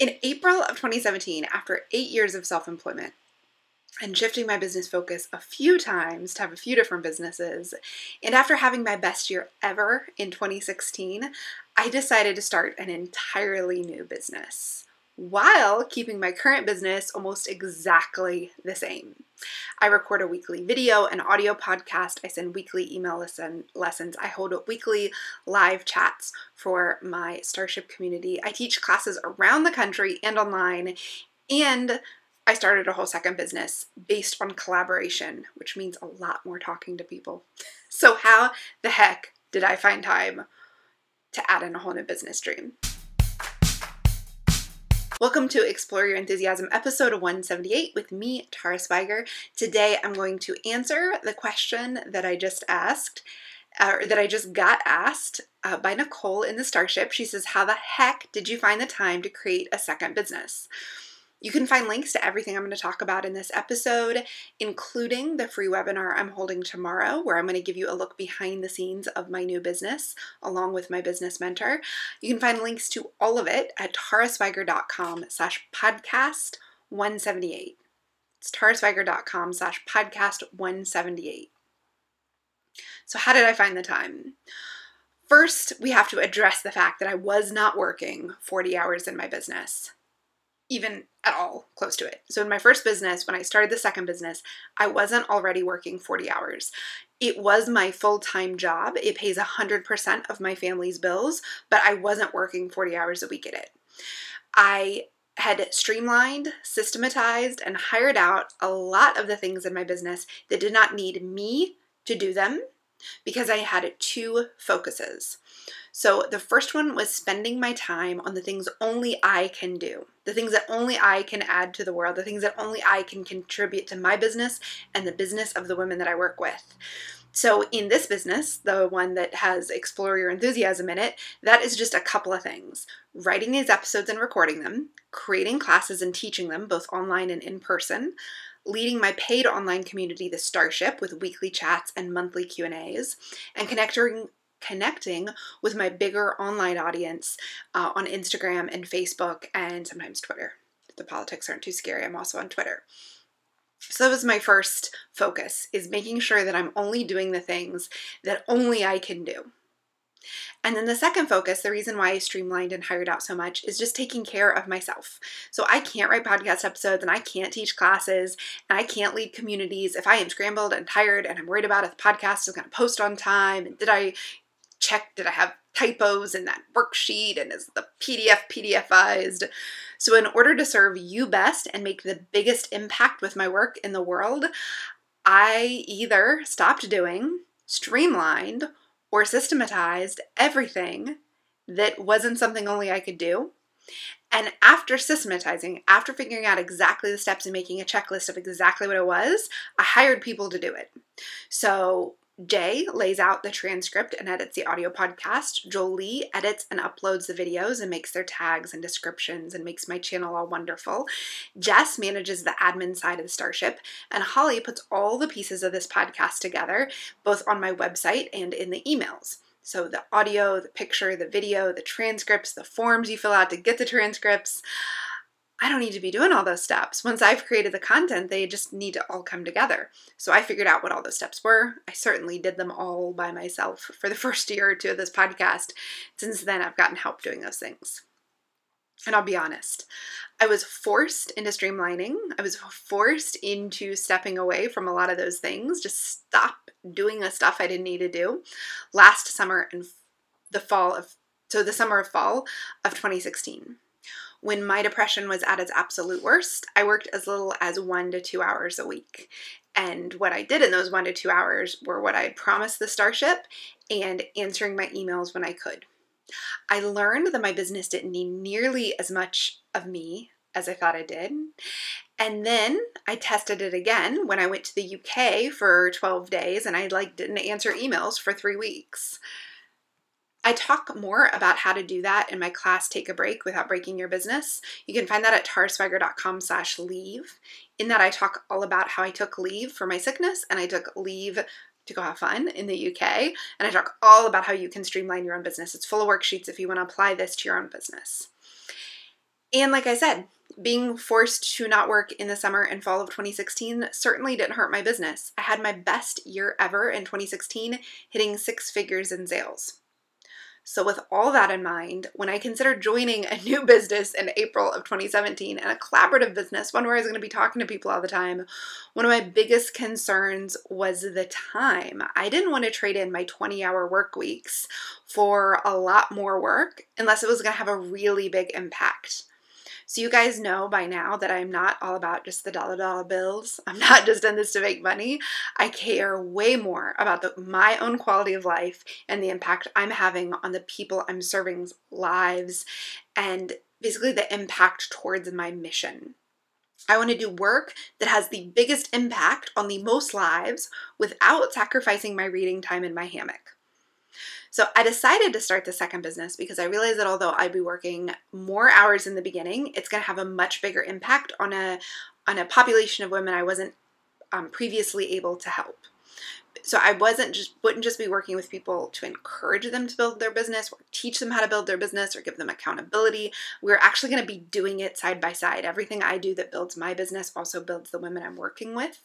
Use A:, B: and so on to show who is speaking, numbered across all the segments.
A: In April of 2017, after 8 years of self-employment and shifting my business focus a few times to have a few different businesses, and after having my best year ever in 2016, I decided to start an entirely new business while keeping my current business almost exactly the same. I record a weekly video and audio podcast. I send weekly email lessons. I hold weekly live chats for my Starship community. I teach classes around the country and online, and I started a whole second business based on collaboration, which means a lot more talking to people. So how the heck did I find time to add in a whole new business stream? Welcome to Explore Your Enthusiasm, episode 178 with me, Tara Swiger. Today I'm going to answer the question that I just got asked by Nicole in the Starship. She says, how the heck did you find the time to create a second business? You can find links to everything I'm going to talk about in this episode, including the free webinar I'm holding tomorrow, where I'm going to give you a look behind the scenes of my new business, along with my business mentor. You can find links to all of it at taraswiger.com/podcast178. It's taraswiger.com/podcast178. So how did I find the time? First, we have to address the fact that I was not working 40 hours in my business, even at all close to it. So in my first business, when I started the second business, I wasn't already working 40 hours. It was my full-time job. It pays 100% of my family's bills, but I wasn't working 40 hours a week at it. I had streamlined, systematized, and hired out a lot of the things in my business that did not need me to do them because I had two focuses. So the first one was spending my time on the things only I can do, the things that only I can add to the world, the things that only I can contribute to my business and the business of the women that I work with. So in this business, the one that has Explore Your Enthusiasm in it, that is just a couple of things. Writing these episodes and recording them, creating classes and teaching them, both online and in person, leading my paid online community, the Starship, with weekly chats and monthly Q&As, and connecting with my bigger online audience on Instagram and Facebook and sometimes Twitter. If the politics aren't too scary, I'm also on Twitter. So that was my first focus, is making sure that I'm only doing the things that only I can do. And then the second focus, the reason why I streamlined and hired out so much, is just taking care of myself. So I can't write podcast episodes, and I can't teach classes, and I can't lead communities if I am scrambled and tired and I'm worried about if the podcast is going to post on time, and did I have typos in that worksheet, and is the PDF PDFized? So in order to serve you best and make the biggest impact with my work in the world, I either stopped doing, streamlined, or systematized everything that wasn't something only I could do. And after systematizing, after figuring out exactly the steps and making a checklist of exactly what it was, I hired people to do it. So Jay lays out the transcript and edits the audio podcast. Jolie edits and uploads the videos and makes their tags and descriptions and makes my channel all wonderful. Jess manages the admin side of the Starship, and Holly puts all the pieces of this podcast together, both on my website and in the emails. So the audio, the picture, the video, the transcripts, the forms you fill out to get the transcripts. I don't need to be doing all those steps. Once I've created the content, they just need to all come together. So I figured out what all those steps were. I certainly did them all by myself for the first year or two of this podcast. Since then, I've gotten help doing those things. And I'll be honest, I was forced into streamlining. I was forced into stepping away from a lot of those things. Just stop doing the stuff I didn't need to do. Last summer and the summer of fall of 2016. When my depression was at its absolute worst, I worked as little as 1 to 2 hours a week. And what I did in those 1 to 2 hours were what I had promised the Starship and answering my emails when I could. I learned that my business didn't need nearly as much of me as I thought it did. And then I tested it again when I went to the UK for 12 days and I didn't answer emails for 3 weeks. I talk more about how to do that in my class, Take a Break Without Breaking Your Business. You can find that at taraswiger.com/leave. In that I talk all about how I took leave for my sickness and I took leave to go have fun in the UK. And I talk all about how you can streamline your own business. It's full of worksheets if you want to apply this to your own business. And like I said, being forced to not work in the summer and fall of 2016 certainly didn't hurt my business. I had my best year ever in 2016, hitting 6 figures in sales. So with all that in mind, when I considered joining a new business in April of 2017, and a collaborative business, one where I was going to be talking to people all the time, one of my biggest concerns was the time. I didn't want to trade in my 20-hour work weeks for a lot more work unless it was going to have a really big impact. So you guys know by now that I'm not all about just the dollar bills. I'm not just in this to make money. I care way more about my own quality of life and the impact I'm having on the people I'm serving's lives, and basically the impact towards my mission. I want to do work that has the biggest impact on the most lives without sacrificing my reading time in my hammock. So I decided to start the second business because I realized that although I'd be working more hours in the beginning, it's going to have a much bigger impact on a population of women I wasn't previously able to help. So I wouldn't just be working with people to encourage them to build their business or teach them how to build their business or give them accountability. We're actually going to be doing it side by side. Everything I do that builds my business also builds the women I'm working with.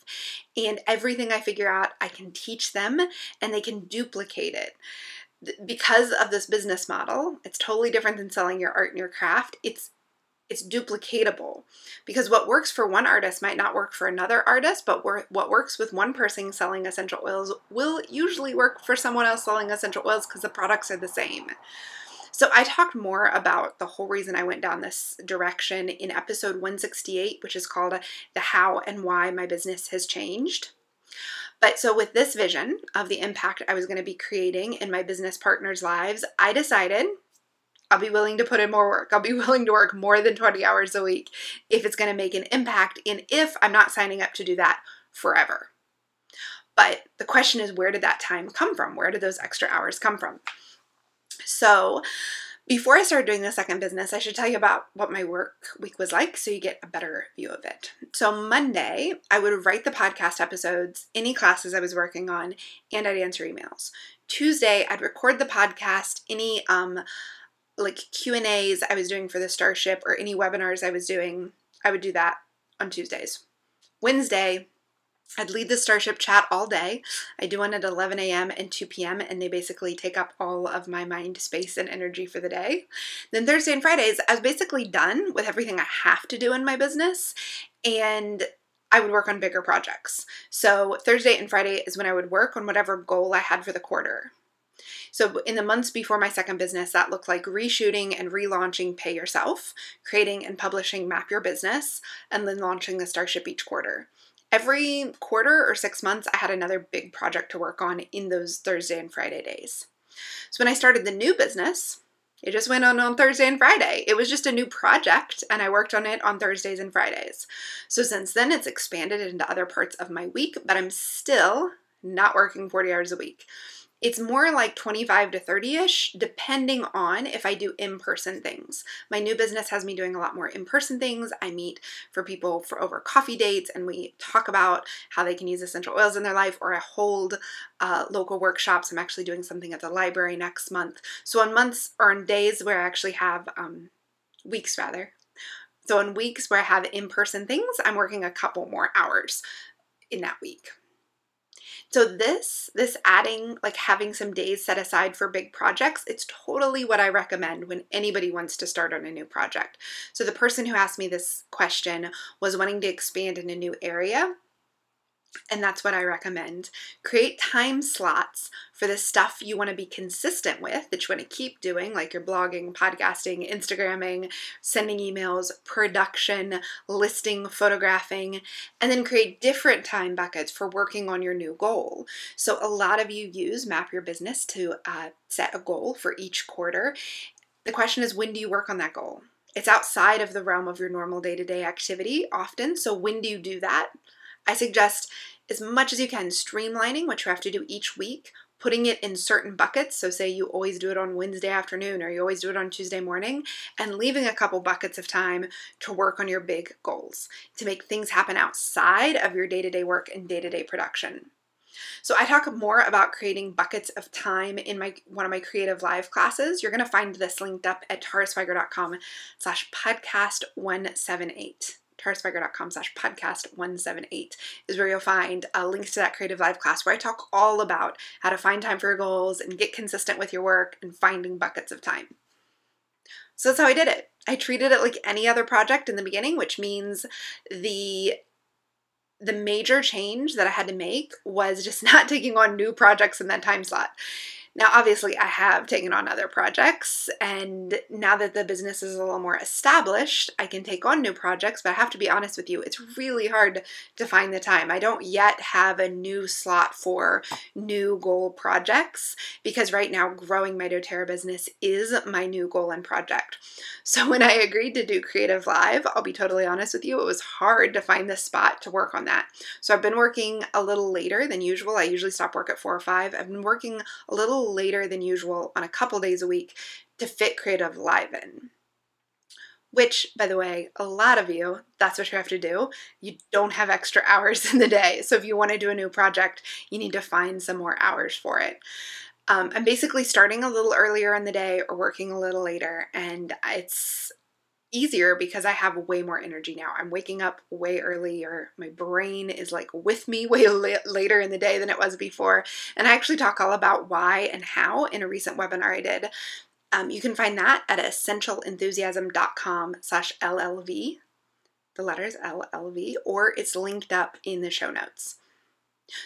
A: And everything I figure out, I can teach them and they can duplicate it. Because of this business model, it's totally different than selling your art and your craft. It's duplicatable, because what works for one artist might not work for another artist, but what works with one person selling essential oils will usually work for someone else selling essential oils because the products are the same. So I talked more about the whole reason I went down this direction in episode 168, which is called The How and Why My Business Has Changed. But so with this vision of the impact I was going to be creating in my business partners' lives, I decided I'll be willing to put in more work. I'll be willing to work more than 20 hours a week if it's going to make an impact, and if I'm not signing up to do that forever. But the question is, where did that time come from? Where did those extra hours come from? So before I started doing the second business, I should tell you about what my work week was like so you get a better view of it. So Monday, I would write the podcast episodes, any classes I was working on, and I'd answer emails. Tuesday, I'd record the podcast, any like Q&As I was doing for the Starship or any webinars I was doing. I would do that on Tuesdays. Wednesday, I'd lead the Starship chat all day. I do one at 11 a.m. and 2 p.m. and they basically take up all of my mind space and energy for the day. Then Thursday and Fridays, I was basically done with everything I have to do in my business, and I would work on bigger projects. So Thursday and Friday is when I would work on whatever goal I had for the quarter. So in the months before my second business, that looked like reshooting and relaunching Pay Yourself, creating and publishing Map Your Business, and then launching the Starship each quarter. Every quarter or 6 months, I had another big project to work on in those Thursday and Friday days. So when I started the new business, it just went on Thursday and Friday. It was just a new project, and I worked on it on Thursdays and Fridays. So since then, it's expanded into other parts of my week, but I'm still not working 40 hours a week. It's more like 25 to 30-ish, depending on if I do in-person things. My new business has me doing a lot more in-person things. I meet for people for over coffee dates, and we talk about how they can use essential oils in their life, or I hold local workshops. I'm actually doing something at the library next month. So on months, or on days where I actually have, weeks rather. So on weeks where I have in-person things, I'm working a couple more hours in that week. So this adding, like having some days set aside for big projects, it's totally what I recommend when anybody wants to start on a new project. So the person who asked me this question was wanting to expand in a new area, and that's what I recommend. Create time slots for the stuff you want to be consistent with, that you want to keep doing, like your blogging, podcasting, Instagramming, sending emails, production, listing, photographing, and then create different time buckets for working on your new goal. So a lot of you use Map Your Business to set a goal for each quarter. The question is, when do you work on that goal? It's outside of the realm of your normal day-to-day activity often, so when do you do that? I suggest, as much as you can, streamlining what you have to do each week, putting it in certain buckets. So say you always do it on Wednesday afternoon, or you always do it on Tuesday morning, and leaving a couple buckets of time to work on your big goals, to make things happen outside of your day-to-day work and day-to-day production. So I talk more about creating buckets of time in one of my Creative Live classes. You're going to find this linked up at taraswiger.com/podcast178. taraswiger.com/podcast178 is where you'll find links to that Creative Live class where I talk all about how to find time for your goals and get consistent with your work and finding buckets of time. So that's how I did it. I treated it like any other project in the beginning, which means the major change that I had to make was just not taking on new projects in that time slot. Now, obviously, I have taken on other projects, and now that the business is a little more established, I can take on new projects, but I have to be honest with you, it's really hard to find the time. I don't yet have a new slot for new goal projects because right now growing my doTERRA business is my new goal and project. So when I agreed to do Creative Live, I'll be totally honest with you, it was hard to find the spot to work on that. So I've been working a little later than usual. I usually stop work at 4 or 5. I've been working a little later than usual on a couple days a week to fit Creative Live in. Which, by the way, a lot of you, that's what you have to do. You don't have extra hours in the day. So if you want to do a new project, you need to find some more hours for it. I'm basically starting a little earlier in the day or working a little later, and it's easier because I have way more energy now. I'm waking up way earlier. My brain is like with me way later in the day than it was before. And I actually talk all about why and how in a recent webinar I did. You can find that at essentialenthusiasm.com/LLV, the letters LLV, or it's linked up in the show notes.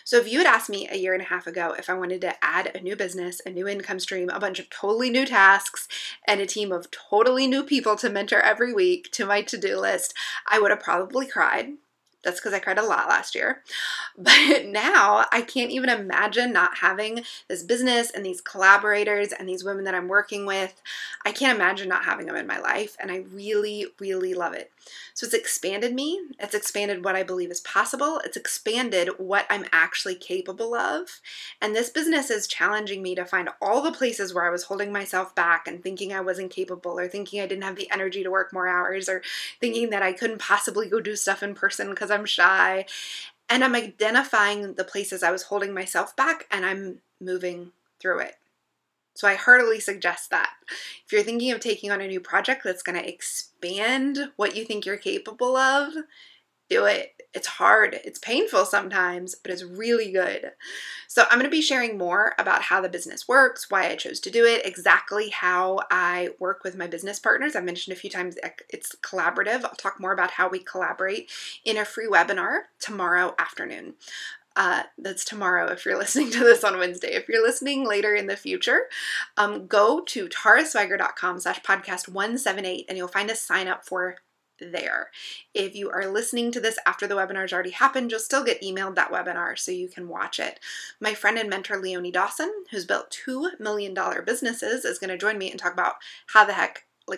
A: So if you had asked me a year and a half ago if I wanted to add a new business, a new income stream, a bunch of totally new tasks, and a team of totally new people to mentor every week to my to-do list, I would have probably cried. That's because I cried a lot last year. But now I can't even imagine not having this business and these collaborators and these women that I'm working with. I can't imagine not having them in my life, and I really, really love it. So it's expanded me. It's expanded what I believe is possible. It's expanded what I'm actually capable of. And this business is challenging me to find all the places where I was holding myself back and thinking I wasn't capable, or thinking I didn't have the energy to work more hours, or thinking that I couldn't possibly go do stuff in person because I'm shy. And I'm identifying the places I was holding myself back, and I'm moving through it. So I heartily suggest that. If you're thinking of taking on a new project that's going to expand what you think you're capable of, do it. It's hard. It's painful sometimes, but it's really good. So I'm going to be sharing more about how the business works, why I chose to do it, exactly how I work with my business partners. I've mentioned a few times it's collaborative. I'll talk more about how we collaborate in a free webinar tomorrow afternoon. That's tomorrow if you're listening to this on Wednesday. If you're listening later in the future, go to taraswiger.com/podcast178 and you'll find a sign up for there. If you are listening to this after the webinar's already happened, you'll still get emailed that webinar so you can watch it. My friend and mentor Leonie Dawson, who's built $2 million businesses, is going to join me and talk about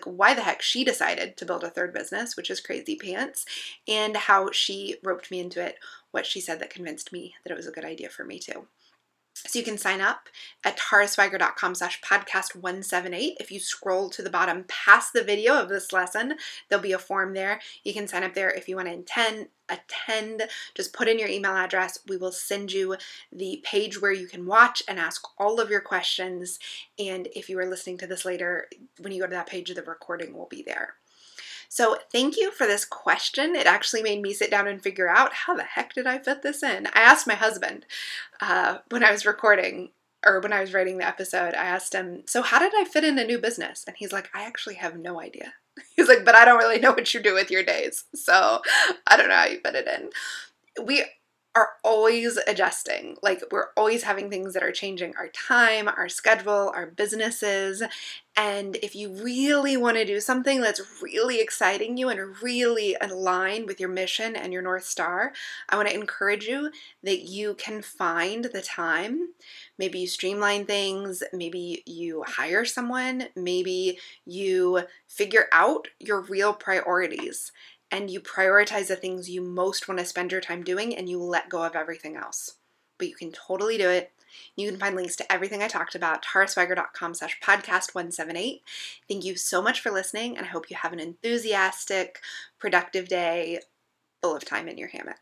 A: why the heck she decided to build a third business, which is Crazy Pants, and how she roped me into it, what she said that convinced me that it was a good idea for me too. So you can sign up at taraswiger.com/podcast178. If you scroll to the bottom past the video of this lesson, there'll be a form there. You can sign up there if you want to attend. Just put in your email address. We will send you the page where you can watch and ask all of your questions. And if you are listening to this later, when you go to that page, the recording will be there. So thank you for this question. It actually made me sit down and figure out how the heck did I fit this in? I asked my husband when I was recording, or when I was writing the episode, I asked him, so how did I fit in a new business? And he's like, I actually have no idea. He's like, but I don't really know what you do with your days. So I don't know how you fit it in. We are always adjusting. Like, we're always having things that are changing our time, our schedule, our businesses. And if you really want to do something that's really exciting you and really align with your mission and your North Star, I want to encourage you that you can find the time. Maybe you streamline things, maybe you hire someone, maybe you figure out your real priorities and you prioritize the things you most want to spend your time doing and you let go of everything else. But you can totally do it. You can find links to everything I talked about, taraswiger.com/podcast178. Thank you so much for listening, and I hope you have an enthusiastic, productive day full of time in your hammock.